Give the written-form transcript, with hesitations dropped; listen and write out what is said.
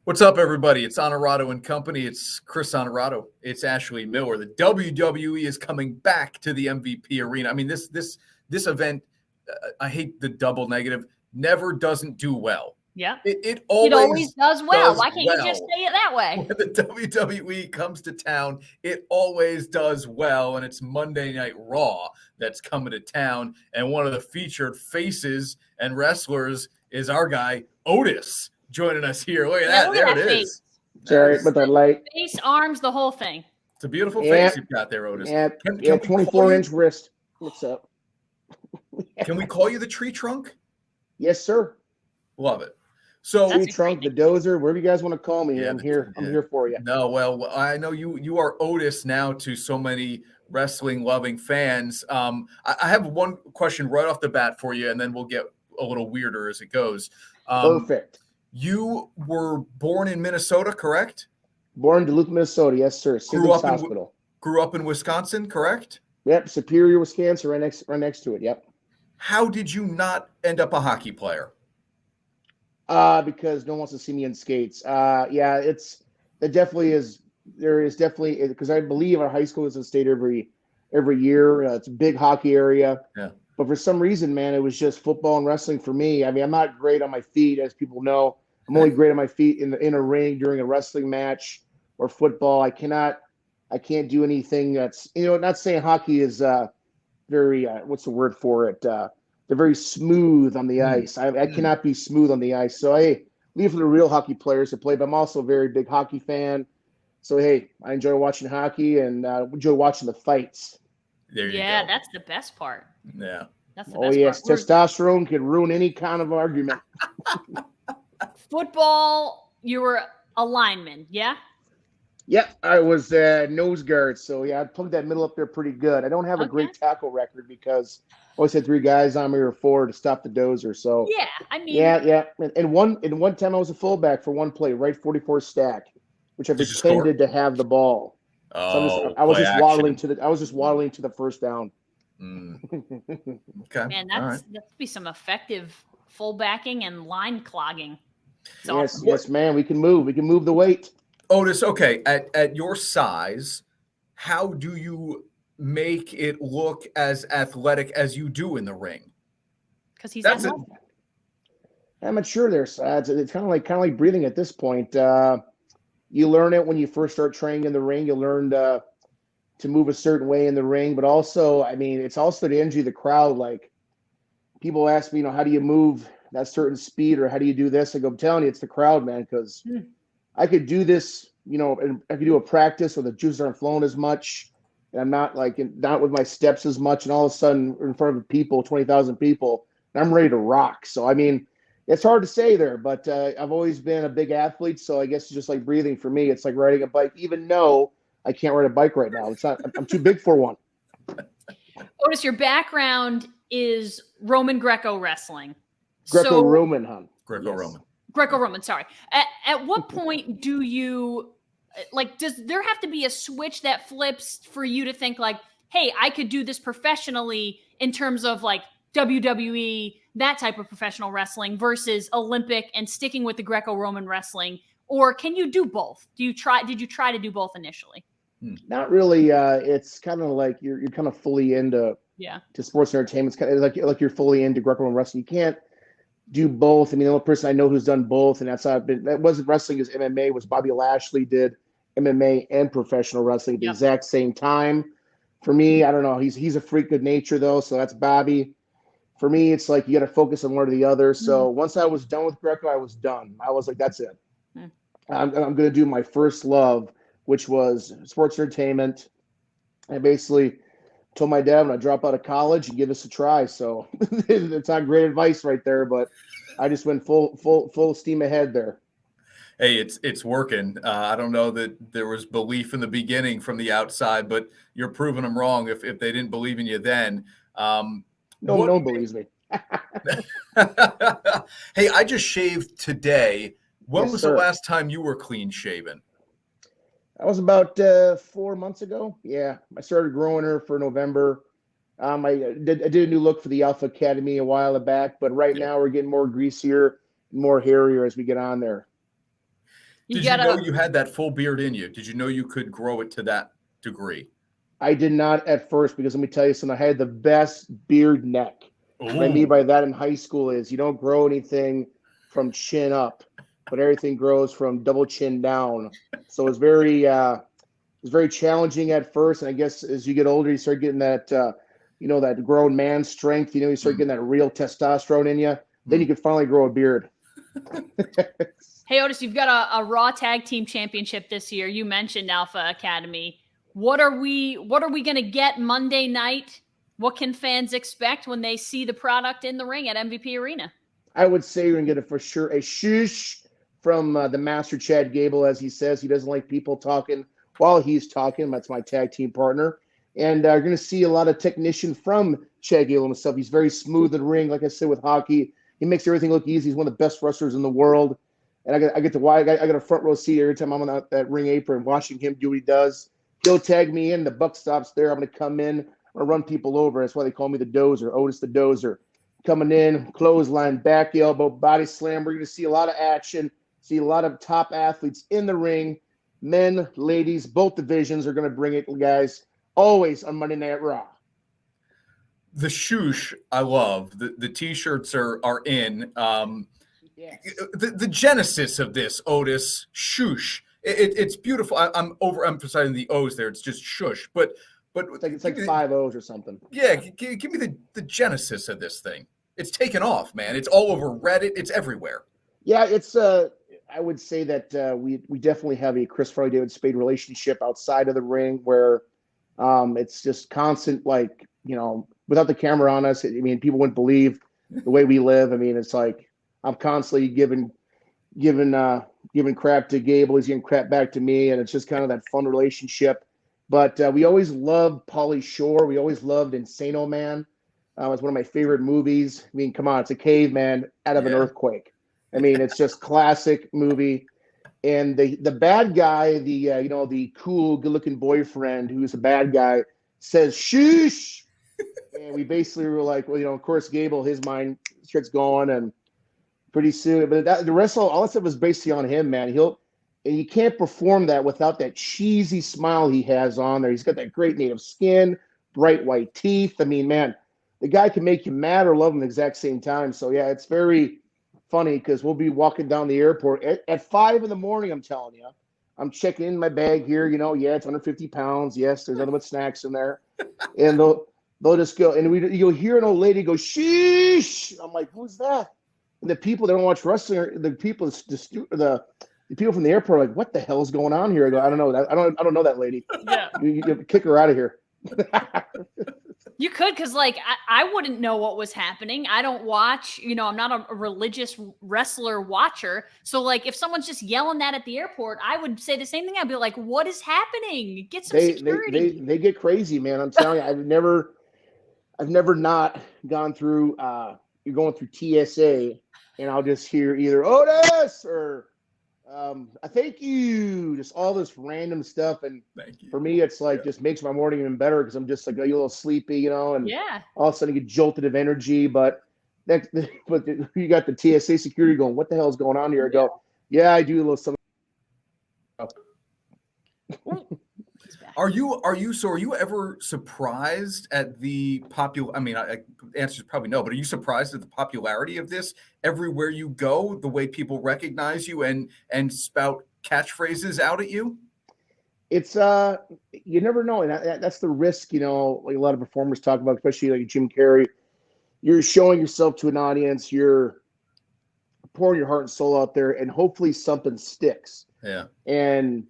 What's up, everybody? It's Honorado and Company. It's Chris Honorado. It's Ashley Miller. The WWE is coming back to the MVP arena. I mean, this event. I hate the double negative. Never doesn't do well. Yeah. It always always does well. does Why can't you just well. say it that way? When the WWE comes to town, it always does well, and it's Monday Night Raw that's coming to town. And one of the featured faces and wrestlers is our guy Otis joining us here. Look at that! Look There at it that is. Sorry, but that light. Face, arms, the whole thing. It's a beautiful Yeah. face you've got there, Otis. Yeah, Can we call 24-inch wrist. What's up? Can we call you the tree trunk? Yes, sir. Love it. So That's Tree trunk, the dozer, whatever you guys want to call me. Yeah, I'm here. I'm yeah. here for you. No, well, I know you are Otis now to so many wrestling loving fans. I have one question right off the bat for you, and then we'll get a little weirder as it goes. Perfect. You were born in Minnesota, correct? Born in Duluth, Minnesota. Yes, sir. Grew Siblings up in- Hospital. Grew up in Wisconsin, correct? Yep. Superior, Wisconsin, right next to it. Yep. How did you not end up a hockey player? Because no one wants to see me in skates. Yeah, there is definitely because I believe our high school is in state every year. It's a big hockey area. Yeah. But for some reason, man, it was just football and wrestling for me. I mean, I'm not great on my feet, as people know. I'm only great on my feet in a ring during a wrestling match or football. I can't do anything that's, not saying hockey is very what's the word for it? They're very smooth on the ice. I cannot be smooth on the ice. So hey, leave for the real hockey players to play. But I'm also a very big hockey fan. So hey, I enjoy watching hockey and enjoy watching the fights. There you Yeah, go. that's the best part. Yeah. That's the Oh best yes, part. testosterone can ruin any kind of argument. Football, you were a lineman, yeah? Yep, I was nose guard, so yeah, I plugged that middle up there pretty good. I don't have a great tackle record because I always had three guys on me or four to stop the dozer. So Yeah, I mean, yeah. And one time I was a fullback for one play, right 44 stack, which I Did you score? pretended to have the ball. So I was play just action. waddling to the first down. Okay. man, All right. that's be some effective fullbacking and line clogging. It's Yes, awesome. yes, man. We can move. We can move the weight. Otis, okay, at your size, how do you make it look as athletic as you do in the ring? Because he's That's that it. level. I'm not sure there's it's kind of like breathing at this point. You learn it when you first start training in the ring. You learn to move a certain way in the ring, but also, I mean, it's also the energy of the crowd. Like people ask me, how do you move that certain speed or how do you do this? I go, I'm telling you, it's the crowd, man, because I could do this, and I could do a practice where the juices aren't flowing as much. And I'm not not with my steps as much. And all of a sudden in front of people, 20,000 people, and I'm ready to rock. So, I mean, it's hard to say there, but I've always been a big athlete. So I guess it's just like breathing for me. It's like riding a bike, even though I can't ride a bike right now. I'm too big for one. Otis, your background is Roman Greco wrestling. Greco-Roman, huh? Greco-Roman. Greco-Roman, sorry. At what point do you does there have to be a switch that flips for you to think like, hey, I could do this professionally in terms of like WWE, that type of professional wrestling versus Olympic and sticking with the Greco-Roman wrestling? Or can you do both? Did you try to do both initially? Not really. It's kind of like you're kind of fully into to sports entertainment. It's kind of like you're fully into Greco-Roman wrestling. You can't do both. I mean, the only person I know who's done both, and that's how I've been. That wasn't wrestling as MMA. Was Bobby Lashley did MMA and professional wrestling at the exact same time. For me, I don't know. He's a freak of nature though, so that's Bobby. For me, it's like you got to focus on one or the other. So once I was done with Greco, I was done. I was like, that's it. I'm going to do my first love, which was sports entertainment. I basically told my dad when I drop out of college and give this a try. So it's not great advice right there, but I just went full steam ahead there. Hey, it's working. I don't know that there was belief in the beginning from the outside, but you're proving them wrong if they didn't believe in you then. No one believes me. Hey, I just shaved today. When Yes, was sir. the last time you were clean shaven? That was about 4 months ago. Yeah, I started growing her for November. I did a new look for the Alpha Academy a while back, but right now we're getting more greasier, more hairier as we get on there. Did you know you had that full beard in you? Did you know you could grow it to that degree? I did not at first, because let me tell you something. I had the best beard neck. Ooh. What I mean by that in high school is you don't grow anything from chin up, but everything grows from double chin down. So it's very challenging at first. And I guess as you get older, you start getting that, that grown man strength. You start getting that real testosterone in you. Then you can finally grow a beard. Hey, Otis, you've got a Raw Tag Team Championship this year. You mentioned Alpha Academy. What are we going to get Monday night? What can fans expect when they see the product in the ring at MVP Arena? I would say you're going to get for sure a shoosh from the master Chad Gable. As he says, he doesn't like people talking while he's talking. That's my tag team partner. And you're going to see a lot of technician from Chad Gable himself. He's very smooth in the ring. Like I said, with hockey, he makes everything look easy. He's one of the best wrestlers in the world. And I get a front row seat every time I'm on that ring apron watching him do what he does. He'll tag me in. The buck stops there. I'm going to come in. I'm going to run people over. That's why they call me the Dozer, Otis the Dozer. Coming in, clothesline, back elbow, body slam. We're going to see a lot of action, see a lot of top athletes in the ring. Men, ladies, both divisions are going to bring it, guys, always on Monday Night Raw. The shoosh, I love. The T-shirts are in. Yes. The genesis of this, Otis, shoosh. It's beautiful. I'm overemphasizing the O's there. It's just shush. But it's like 5 O's or something. Yeah, give me the genesis of this thing. It's taken off, man. It's all over Reddit. It's everywhere. Yeah, it's I would say that we definitely have a Chris Farley, David Spade relationship outside of the ring where it's just constant, like, without the camera on us. I mean, people wouldn't believe the way we live. I mean, it's like I'm constantly giving crap to Gable. He's giving crap back to me, and it's just kind of that fun relationship. But we always loved Pauly Shore. We always loved Insano Man. It's one of my favorite movies. I mean, come on, it's a caveman out of an earthquake. I mean, it's just classic movie. And the bad guy, the cool, good-looking boyfriend who's a bad guy, says "shoosh," and we basically were like, well, of course, Gable, his mind starts going, and pretty soon, but the rest of all that stuff was basically on him, man. And you can't perform that without that cheesy smile he has on there. He's got that great native skin, bright white teeth. I mean, man, the guy can make you mad or love him at the exact same time. So yeah, it's very funny because we'll be walking down the airport at 5 in the morning. I'm telling you, I'm checking in my bag here. Yeah, it's 150 pounds. Yes, there's nothing but snacks in there, and they'll just go, and you'll hear an old lady go, "Sheesh!" I'm like, who's that? And the people that don't watch wrestling, the people from the airport are like, what the hell is going on here? I go, I don't know that. I don't know that lady. Yeah, you kick her out of here. You could, because I wouldn't know what was happening. I don't watch. I'm not a religious wrestler watcher. So if someone's just yelling that at the airport, I would say the same thing. I'd be like, what is happening? Get some security. They get crazy, man. I'm telling you, I've never not gone through. You're going through TSA, and I'll just hear either Otis or I thank you, just all this random stuff. And for me, it's just makes my morning even better because I'm just like a little sleepy, and all of a sudden you get jolted of energy. But you got the TSA security going, what the hell is going on here? I go, yeah, I do a little something. Are you ever surprised at the popular? I mean, answer is probably no, but are you surprised at the popularity of this everywhere you go? The way people recognize you and spout catchphrases out at you? It's you never know, and that's the risk. Like a lot of performers talk about, especially like Jim Carrey. You're showing yourself to an audience. You're pouring your heart and soul out there, and hopefully something sticks. Yeah. And